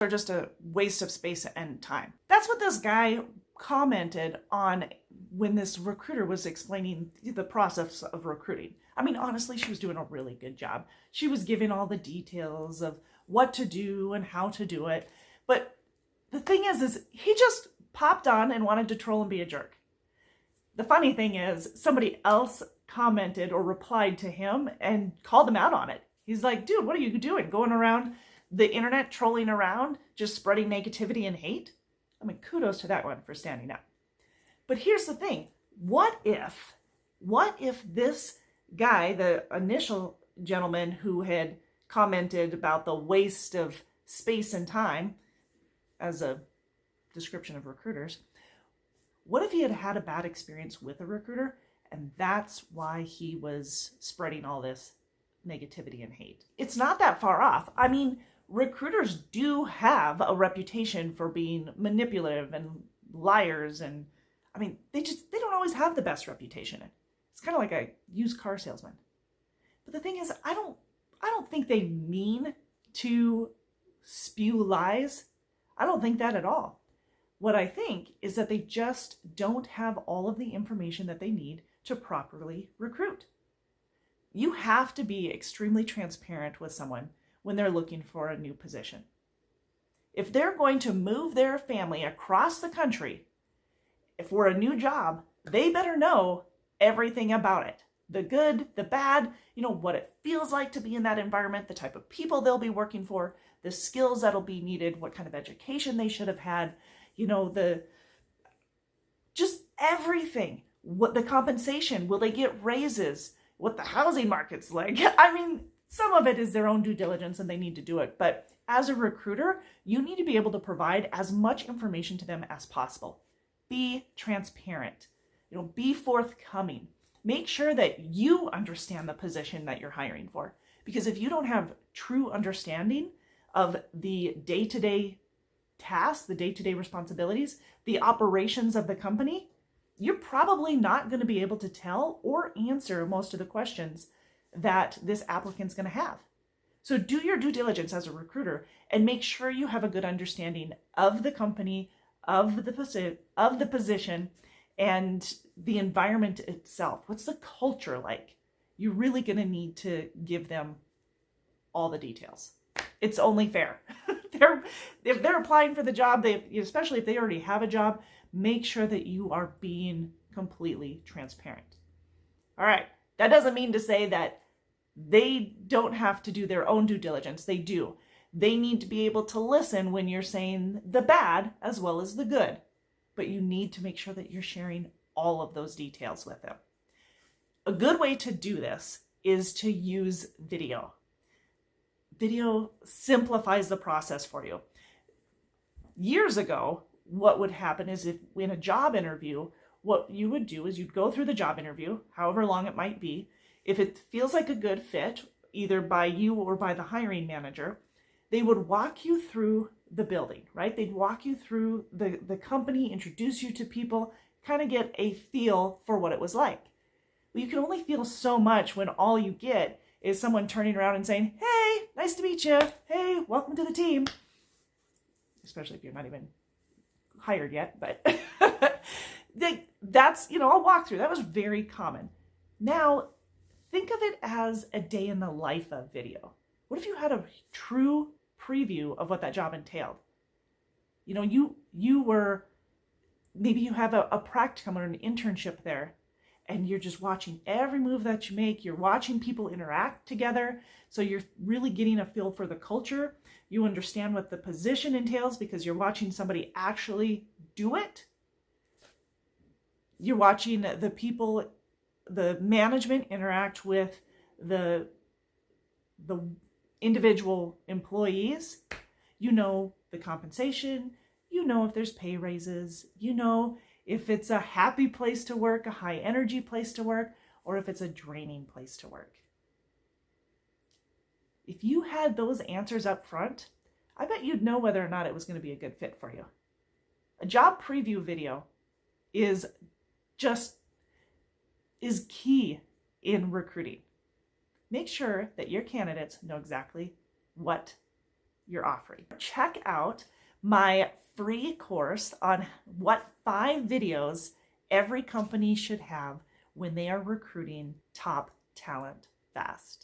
are just a waste of space and time. That's what this guy commented on when this recruiter was explaining the process of recruiting. I mean, honestly, she was doing a really good job. She was giving all the details of what to do and how to do it. But the thing is he just popped on and wanted to troll and be a jerk. The funny thing is somebody else commented or replied to him and called him out on it. He's like, dude, what are you doing? Going around the internet, trolling around, just spreading negativity and hate? I mean, kudos to that one for standing up. But here's the thing. What if this guy, the initial gentleman who had commented about the waste of space and time as a description of recruiters, what if he had had a bad experience with a recruiter and that's why he was spreading all this negativity and hate? It's not that far off. I mean, recruiters do have a reputation for being manipulative and liars, and I mean, they don't always have the best reputation. It's kind of like a used car salesman. But the thing is, I don't think they mean to spew lies. I don't think that at all. What I think is that they just don't have all of the information that they need to properly recruit. You have to be extremely transparent with someone when they're looking for a new position. If they're going to move their family across the country for a new job, they better know everything about it. The good, the bad, what it feels like to be in that environment, the type of people they'll be working for, the skills that'll be needed, what kind of education they should have had, just everything. What the compensation, will they get raises, what the housing market's like. I mean, some of it is their own due diligence and they need to do it. But as a recruiter, you need to be able to provide as much information to them as possible. Be transparent, be forthcoming. Make sure that you understand the position that you're hiring for. Because if you don't have true understanding of the day-to-day tasks, the day-to-day responsibilities, the operations of the company, you're probably not going to be able to tell or answer most of the questions that this applicant's going to have. So do your due diligence as a recruiter and make sure you have a good understanding of the company, of the position, and the environment itself. What's the culture like? You're really going to need to give them all the details. It's only fair. If they're applying for the job, especially if they already have a job, make sure that you are being completely transparent. All right. That doesn't mean to say that they don't have to do their own due diligence. They do. They need to be able to listen when you're saying the bad as well as the good. But you need to make sure that you're sharing all of those details with them. A good way to do this is to use video. Video simplifies the process for you. Years ago, what would happen is if in a job interview, what you would do is you'd go through the job interview, however long it might be. If it feels like a good fit, either by you or by the hiring manager, they would walk you through the building, right? They'd walk you through the company, introduce you to people, kind of get a feel for what it was like. Well, you can only feel so much when all you get is someone turning around and saying, hey, nice to meet you. Hey, welcome to the team. Especially if you're not even hired yet, but that's, I'll walk through. That was very common. Now, think of it as a day in the life of video. What if you had a true preview of what that job entailed? You were, maybe you have a practicum or an internship there, and you're just watching every move that you make. You're watching people interact together. So you're really getting a feel for the culture. You understand what the position entails because you're watching somebody actually do it. You're watching the people, the management interact with the individual employees. You know the compensation. You know if there's pay raises. You know if it's a happy place to work, a high energy place to work, or if it's a draining place to work. If you had those answers up front, I bet you'd know whether or not it was going to be a good fit for you. A job preview video is key in recruiting. Make sure that your candidates know exactly what you're offering. Check out my free course on what 5 videos every company should have when they are recruiting top talent fast.